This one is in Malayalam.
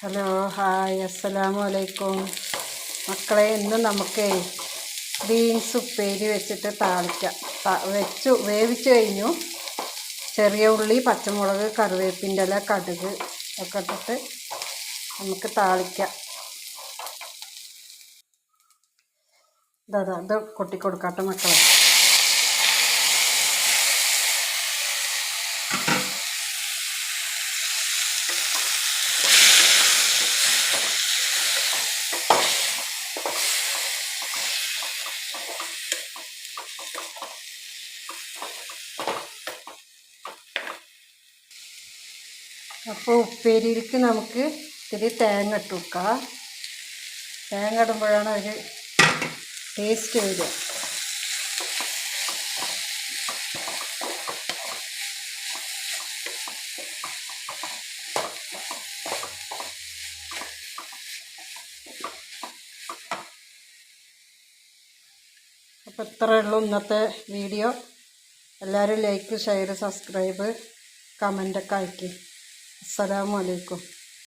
ഹലോ ഹായ് അസ്സലാമു അലൈക്കും മക്കളെ. ഇന്ന് നമുക്ക് ബീൻസ് ഉപ്പേരി വെച്ചിട്ട് താളിക്കാം. വേവിച്ച് കഴിഞ്ഞു. ചെറിയ ഉള്ളി, പച്ചമുളക്, കറിവേപ്പിൻ്റെ ഇല, കടുക് ഒക്കെ ഇട്ടിട്ട് നമുക്ക് താളിക്കാം. ഇത് കൊട്ടിക്കൊടുക്കാട്ടെ മക്കളെ. അപ്പോൾ ഉപ്പേരിക്ക് നമുക്ക് ഇത്തിരി തേങ്ങ ഇട്ട് വെക്കാം. തേങ്ങ ഇടുമ്പോഴാണ് ഒരു ടേസ്റ്റ് വരിക. അപ്പോൾ ഇത്രയേ ഉള്ളൂ ഇന്നത്തെ വീഡിയോ. എല്ലാവരും ലൈക്ക്, ഷെയർ, സബ്സ്ക്രൈബ്, കമൻ്റൊക്കെ അയക്കി. അസ്സലാമു അലൈക്കും.